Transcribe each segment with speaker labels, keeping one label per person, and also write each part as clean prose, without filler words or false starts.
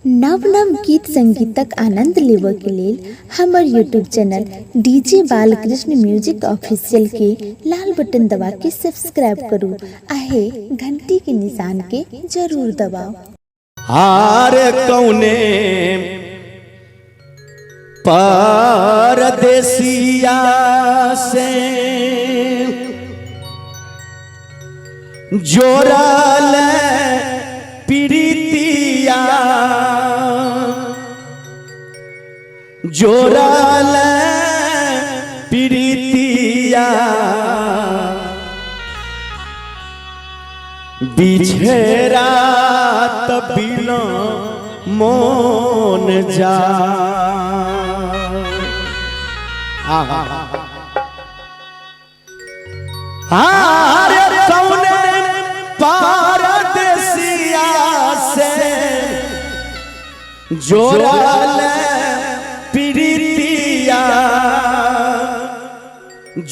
Speaker 1: नव नव गीत संगीतक आनंद लेबऽ के लेल हमर YouTube channel DJ Balkrishna music official के लाल बटन दबा के सब्सक्राइब करू आहे घंटी के निशान के जरूर दबाओ।
Speaker 2: हारे कौने परदेसिया से जोड़ल प्रीतिया जोड़ल प्रीतिया बिछेरा तबिलो मोन जा हारे कौने परदेसिया से जोड़ल प्रीतिया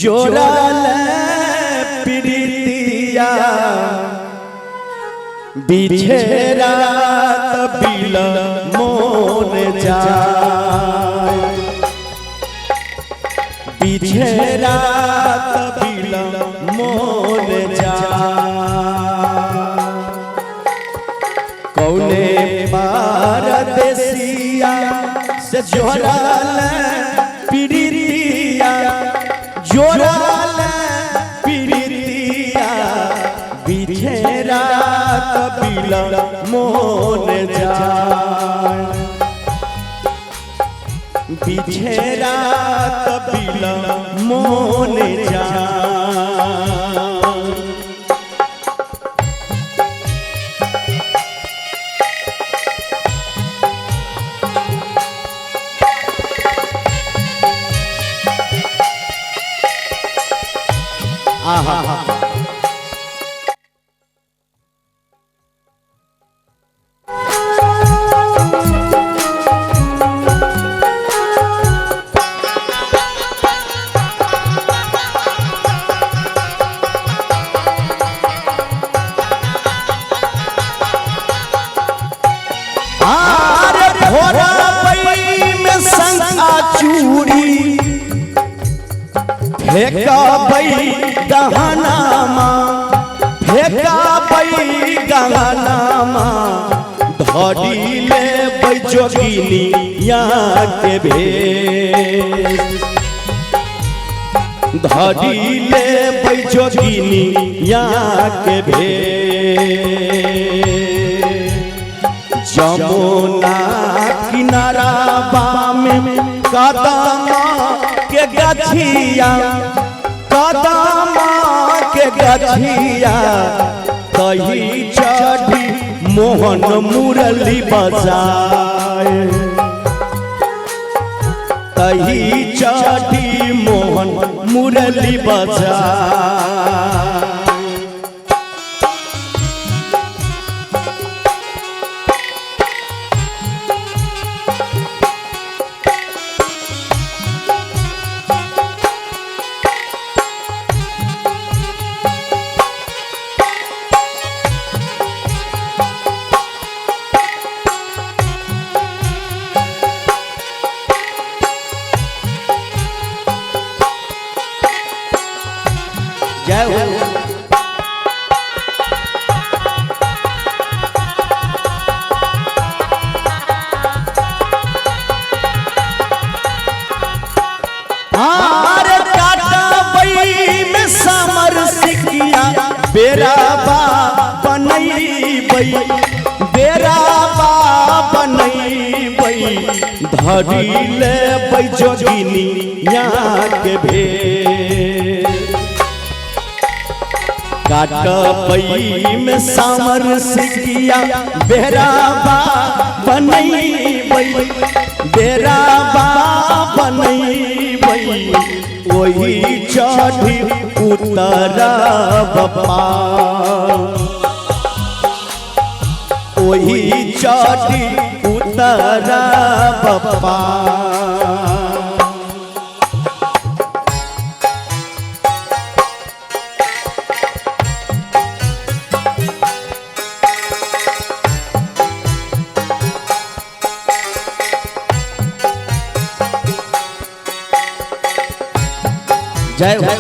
Speaker 2: जोड़ल प्रीतिया बिछेरा तबिल मोन जाए बिछेरा तबिल मोन जाए कौने परदेसिया से जोड़ल प्रीतिया जोड़ल प्रीतिया बिछेरा तबिल मोन जाए बिछेरा तबिल मोन जाए। चूड़ी फेंकाबई गहनामा फेंकाबई गहनामा धड़ी ले जोगिनिया के भेष धड़ी ले जोगिनिया के भेष जमुना किनारा में कदमा के गछिया कदमा के गछिया कही चढ़ी मोहन मुरली बजाए कही चढ़ी मोहन मुरली बजाए। जय हो आरे काटबई में समर सिकिया बेराबा बनैबई बेराबा बनैबई धड़ी लेबै जोगिनिया के भेष काटबई में समर सिकिया बेराबा बनैबई बेराबा बनैबई वही चढ़ी उतरब पार वही चढ़ी उतरब पार। जय हो।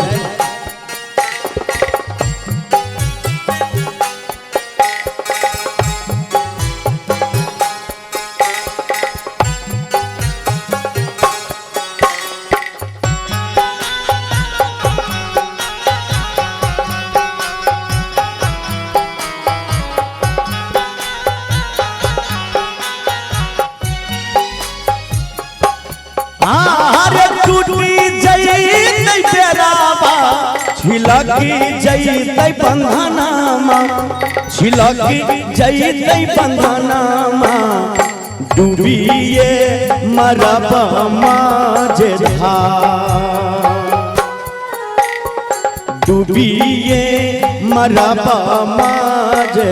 Speaker 2: अरे टूटी जई बेराबा छिलकी जई बंधनामा छिलकी जई बंधनामा डूबिए मरबा माजे डूबिए मरबा माजे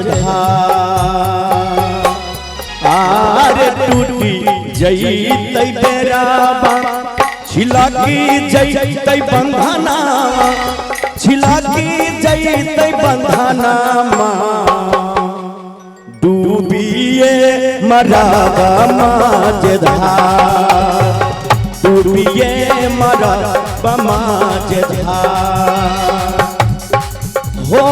Speaker 2: आरे टूटी जई बेराबा छिलकी जई बंधनामा छिलकी जई बंधनामा डूबिए मरबा माजे डूबिए मरबा माजे हो